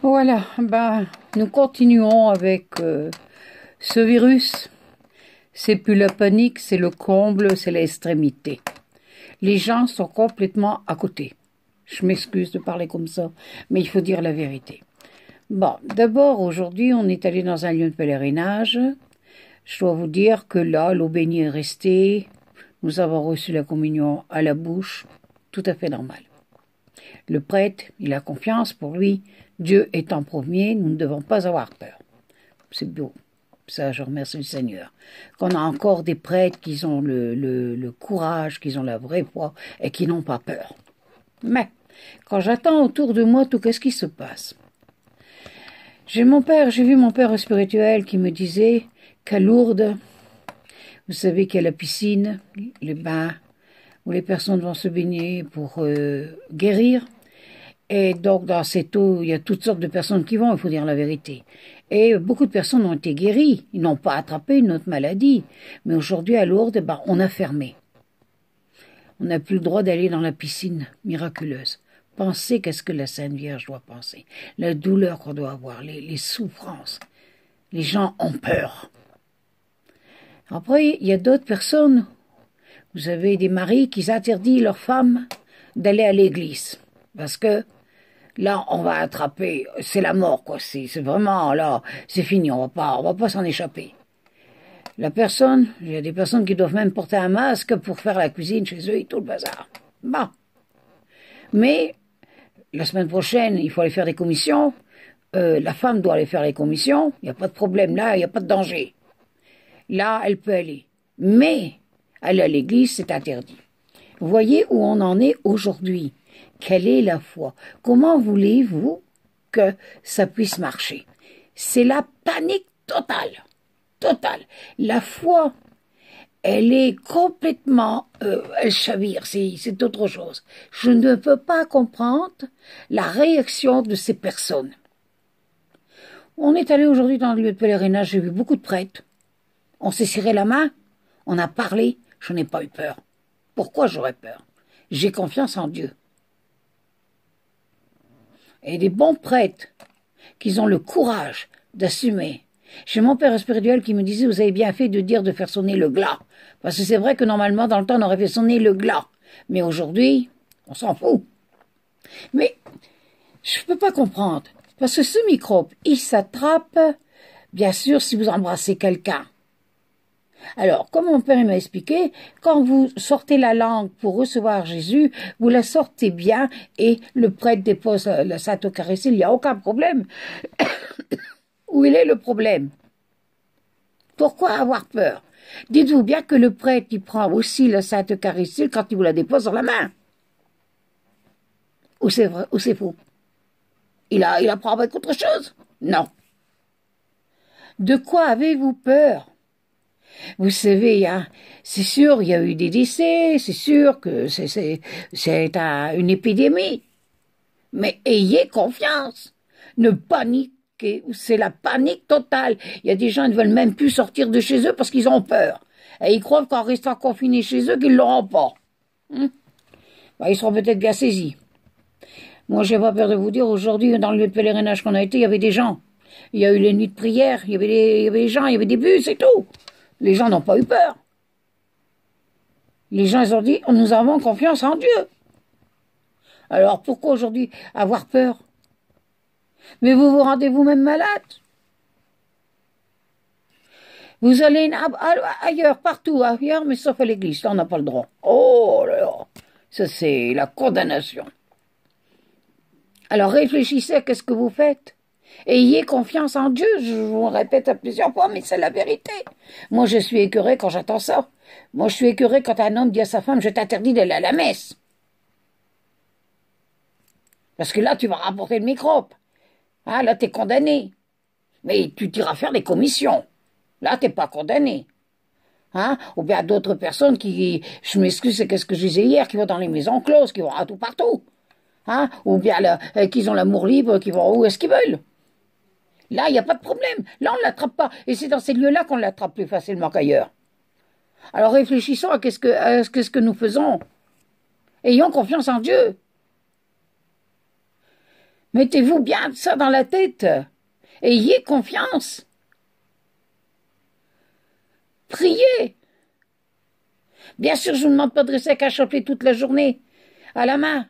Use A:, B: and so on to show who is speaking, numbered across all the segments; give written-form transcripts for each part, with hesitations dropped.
A: Voilà, nous continuons avec ce virus. C'est plus la panique, c'est le comble, c'est l'extrémité. Les gens sont complètement à côté. Je m'excuse de parler comme ça, mais il faut dire la vérité. Bon, d'abord, aujourd'hui, on est allé dans un lieu de pèlerinage. Je dois vous dire que là, l'eau bénie est restée. Nous avons reçu la communion à la bouche, tout à fait normal. Le prêtre, il a confiance pour lui. Dieu est en premier, nous ne devons pas avoir peur. C'est beau. Ça, je remercie le Seigneur. Qu'on a encore des prêtres qui ont le courage, qui ont la vraie foi et qui n'ont pas peur. Mais, quand j'attends autour de moi tout qu'est-ce qui se passe, j'ai vu mon père spirituel qui me disait qu'à Lourdes, vous savez qu'il y a la piscine, les bains, où les personnes vont se baigner pour guérir. Et donc, dans cette eau, il y a toutes sortes de personnes qui vont, il faut dire la vérité. Et beaucoup de personnes ont été guéries. Ils n'ont pas attrapé une autre maladie. Mais aujourd'hui, à Lourdes, on a fermé. On n'a plus le droit d'aller dans la piscine miraculeuse. Pensez qu'est-ce que la Sainte Vierge doit penser. La douleur qu'on doit avoir, les souffrances. Les gens ont peur. Après, il y a d'autres personnes. Vous avez des maris qui interdisent leurs femmes d'aller à l'église. Parce que là, on va attraper, c'est la mort, quoi. C'est vraiment, là, c'est fini, on va pas s'en échapper. Il y a des personnes qui doivent même porter un masque pour faire la cuisine chez eux et tout le bazar. Bon. Mais, la semaine prochaine, il faut aller faire des commissions. La femme doit aller faire les commissions. Il n'y a pas de problème là, il n'y a pas de danger. Là, elle peut aller. Mais, aller à l'église, c'est interdit. Vous voyez où on en est aujourd'hui. Quelle est la foi? Comment voulez-vous que ça puisse marcher? C'est la panique totale. Totale. La foi, elle est complètement... elle chavire, c'est autre chose. Je ne peux pas comprendre la réaction de ces personnes. On est allé aujourd'hui dans le lieu de pèlerinage, j'ai vu beaucoup de prêtres. On s'est serré la main, on a parlé, je n'ai pas eu peur. Pourquoi j'aurais peur? J'ai confiance en Dieu. Et des bons prêtres qui ont le courage d'assumer. J'ai mon père spirituel qui me disait, vous avez bien fait de dire de faire sonner le glas. Parce que c'est vrai que normalement, dans le temps, on aurait fait sonner le glas. Mais aujourd'hui, on s'en fout. Mais, je ne peux pas comprendre. Parce que ce microbe, il s'attrape, bien sûr, si vous embrassez quelqu'un. Alors, comme mon père m'a expliqué, quand vous sortez la langue pour recevoir Jésus, vous la sortez bien et le prêtre dépose la Sainte Eucharistie, il n'y a aucun problème. Où il est le problème? Pourquoi avoir peur? Dites-vous bien que le prêtre, il prend aussi la Sainte Eucharistie quand il vous la dépose dans la main. Ou c'est vrai, ou c'est faux? Il apprend avec autre chose? Non. De quoi avez-vous peur? Vous savez, hein, c'est sûr, il y a eu des décès, c'est sûr que c'est une épidémie. Mais ayez confiance. Ne paniquez, c'est la panique totale. Il y a des gens qui ne veulent même plus sortir de chez eux parce qu'ils ont peur. Et ils croient qu'en restant confinés chez eux, qu'ils ne l'auront pas. Ils seront peut-être bien saisis. Moi, j'ai pas peur de vous dire, aujourd'hui, dans le lieu de pèlerinage qu'on a été, il y avait des gens. Il y a eu les nuits de prière, il y avait des gens, il y avait des bus et tout. Les gens n'ont pas eu peur. Les gens, ils ont dit, nous avons confiance en Dieu. Alors, pourquoi aujourd'hui avoir peur? Mais vous vous rendez vous-même malade. Vous allez ailleurs, partout, ailleurs, mais sauf à l'église. Là, on n'a pas le droit. Oh là là, ça c'est la condamnation. Alors, réfléchissez à qu'est-ce que vous faites. Ayez confiance en Dieu, je vous le répète à plusieurs fois, mais c'est la vérité. Moi, je suis écœurée quand j'entends ça. Moi, je suis écœurée quand un homme dit à sa femme, je t'interdis d'aller à la messe. Parce que là, tu vas rapporter le microbe. Hein, là, t'es condamné. Mais tu iras faire des commissions. Là, t'es pas condamné. Hein? Ou bien d'autres personnes qui, je m'excuse, c'est qu'est-ce que je disais hier, qui vont dans les maisons closes, qui vont à tout partout. Hein? Ou bien qu'ils ont l'amour libre, qui vont où est-ce qu'ils veulent. Là, il n'y a pas de problème. Là, on ne l'attrape pas. Et c'est dans ces lieux-là qu'on l'attrape plus facilement qu'ailleurs. Alors réfléchissons à qu'est-ce que nous faisons. Ayons confiance en Dieu. Mettez-vous bien ça dans la tête. Ayez confiance. Priez. Bien sûr, je ne vous demande pas de rester à chapeler toute la journée, à la main.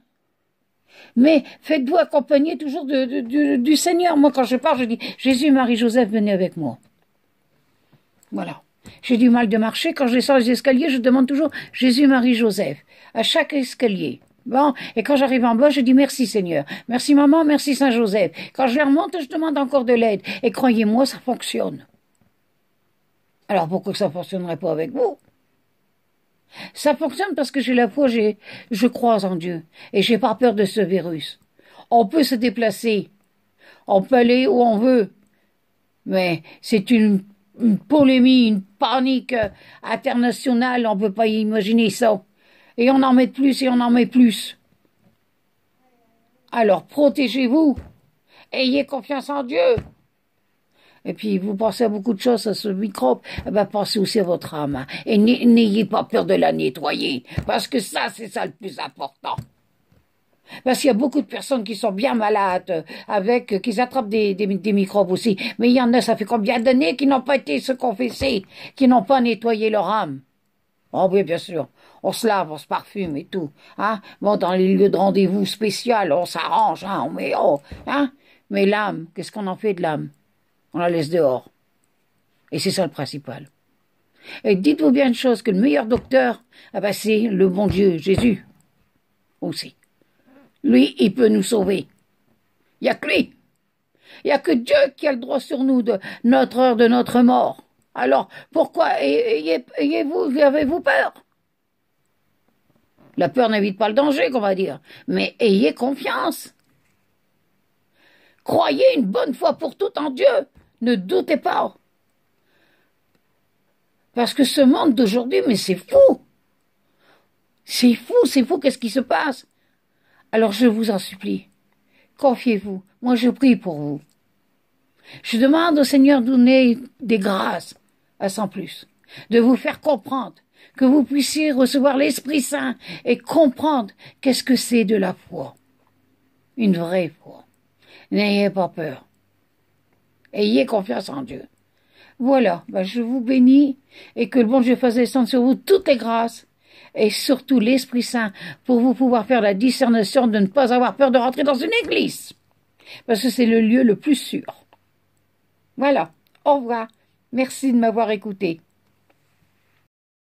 A: Mais faites-vous accompagner toujours du Seigneur. Moi, quand je pars, je dis, Jésus, Marie, Joseph, venez avec moi. Voilà. J'ai du mal de marcher. Quand je descends les escaliers, je demande toujours Jésus, Marie, Joseph. À chaque escalier. Bon. Et quand j'arrive en bas, je dis merci Seigneur. Merci maman, merci Saint Joseph. Quand je les remonte, je demande encore de l'aide. Et croyez-moi, ça fonctionne. Alors pourquoi ça ne fonctionnerait pas avec vous? Ça fonctionne parce que j'ai la foi, je crois en Dieu. Et j'ai pas peur de ce virus. On peut se déplacer. On peut aller où on veut. Mais c'est une polémie, une panique internationale. On ne peut pas imaginer ça. Et on en met plus et on en met plus. Alors protégez-vous. Ayez confiance en Dieu. Et puis, vous pensez à beaucoup de choses, à ce microbe, eh ben, pensez aussi à votre âme. Hein. Et n'ayez pas peur de la nettoyer. Parce que ça, c'est ça le plus important. Parce qu'il y a beaucoup de personnes qui sont bien malades, qui attrapent des microbes aussi. Mais il y en a, ça fait combien d'années qui n'ont pas été se confesser, qui n'ont pas nettoyé leur âme. Oh oui, bien sûr. On se lave, on se parfume et tout. Hein. Bon, dans les lieux de rendez-vous spéciaux, on s'arrange, hein, on met, oh, hein. Mais l'âme, qu'est-ce qu'on en fait de l'âme? On la laisse dehors. Et c'est ça le principal. Et dites-vous bien une chose, que le meilleur docteur, ah ben c'est le bon Dieu, Jésus, aussi. Lui, il peut nous sauver. Il n'y a que lui. Il n'y a que Dieu qui a le droit sur nous de notre heure de notre mort. Alors, pourquoi avez-vous peur? La peur n'évite pas le danger, qu'on va dire. Mais ayez confiance. Croyez une bonne fois pour toutes en Dieu. Ne doutez pas. Parce que ce monde d'aujourd'hui, mais c'est fou. C'est fou, qu'est-ce qui se passe? Alors je vous en supplie, confiez-vous. Moi je prie pour vous. Je demande au Seigneur de donner des grâces à sans plus, de vous faire comprendre, que vous puissiez recevoir l'Esprit Saint et comprendre qu'est-ce que c'est de la foi. Une vraie foi. N'ayez pas peur. Ayez confiance en Dieu. Voilà, je vous bénis et que le bon Dieu fasse descendre sur vous toutes les grâces et surtout l'Esprit Saint pour vous pouvoir faire la discernement de ne pas avoir peur de rentrer dans une église. Parce que c'est le lieu le plus sûr. Voilà, au revoir. Merci de m'avoir écouté.